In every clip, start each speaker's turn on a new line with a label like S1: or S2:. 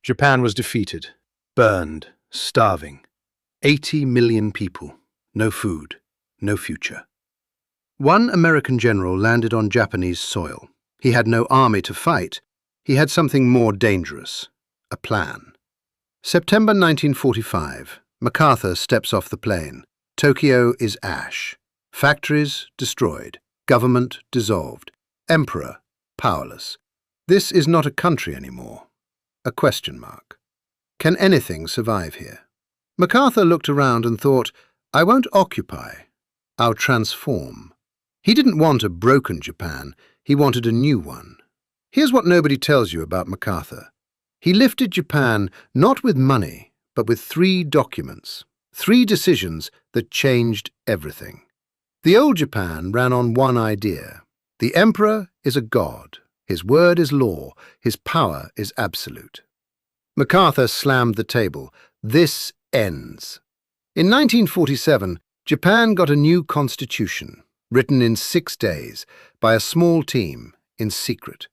S1: Japan was defeated, burned, starving. 80 million people, no food, no future. One American general landed on Japanese soil. He had no army to fight. He had something more dangerous, a plan. September 1945, MacArthur steps off the plane. Tokyo is ash. Factories destroyed. Government dissolved. Emperor powerless. This is not a country anymore. A question mark. Can anything survive here? MacArthur looked around and thought, I won't occupy. I'll transform. He didn't want a broken Japan. He wanted a new one. Here's what nobody tells you about MacArthur. He lifted Japan not with money, but with 3 documents, 3 decisions that changed everything. The old Japan ran on one idea. The emperor is a god. His word is law. His power is absolute. MacArthur slammed the table. This ends. In 1947, Japan got a new constitution, written in 6 days, by a small team, in secret.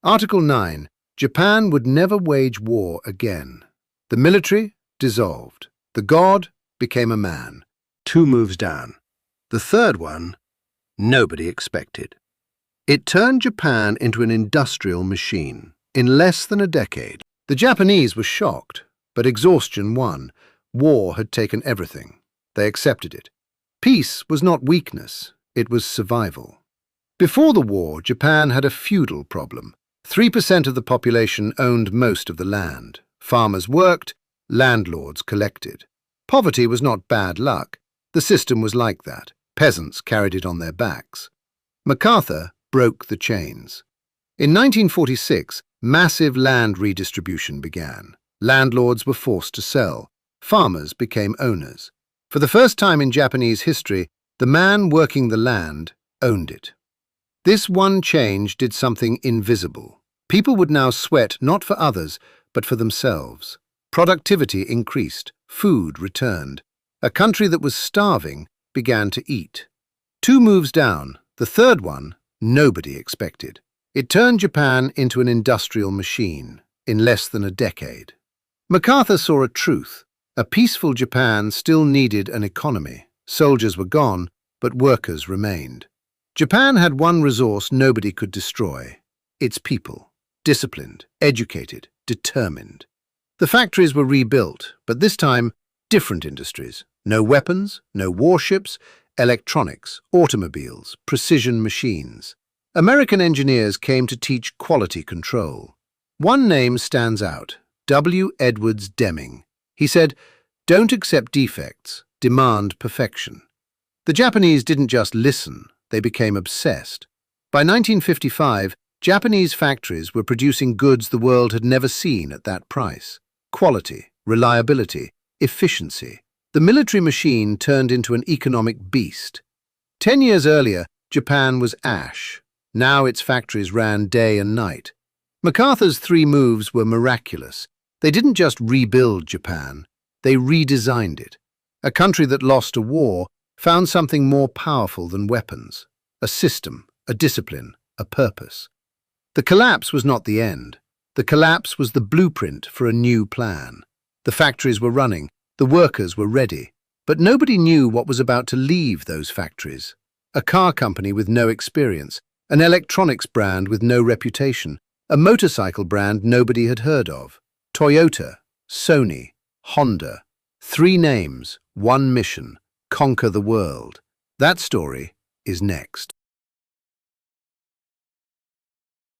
S1: Article 9, Japan would never wage war again. The military dissolved. The god became a man. 2 moves down. The third one, nobody expected. It turned Japan into an industrial machine. In less than a decade, the Japanese were shocked, but exhaustion won. War had taken everything. They accepted it. Peace was not weakness, it was survival. Before the war, Japan had a feudal problem. 3% of the population owned most of the land. Farmers worked, landlords collected. Poverty was not bad luck. The system was like that. Peasants carried it on their backs. MacArthur broke the chains. In 1946, massive land redistribution began. Landlords were forced to sell. Farmers became owners. For the first time in Japanese history, the man working the land owned it. This one change did something invisible. People would now sweat not for others, but for themselves. Productivity increased. Food returned. A country that was starving began to eat. 2 moves down. The third one, nobody expected. It turned Japan into an industrial machine in less than a decade. MacArthur saw a truth. A peaceful Japan still needed an economy. Soldiers were gone, but workers remained. Japan had one resource nobody could destroy: its people. Disciplined, educated, determined. The factories were rebuilt, but this time, different industries. No weapons, no warships, electronics, automobiles, precision machines. American engineers came to teach quality control. One name stands out: W. Edwards Deming. He said, "Don't accept defects, demand perfection." The Japanese didn't just listen, they became obsessed. By 1955, Japanese factories were producing goods the world had never seen at that price. Quality, reliability, efficiency. The military machine turned into an economic beast. 10 years earlier, Japan was ash. Now its factories ran day and night. MacArthur's 3 moves were miraculous. They didn't just rebuild Japan, they redesigned it. A country that lost a war found something more powerful than weapons: a system, a discipline, a purpose. The collapse was not the end. The collapse was the blueprint for a new plan. The factories were running, the workers were ready, but nobody knew what was about to leave those factories. A car company with no experience, an electronics brand with no reputation, a motorcycle brand nobody had heard of. Toyota, Sony, Honda. 3 names, 1 mission: conquer the world. That story is next.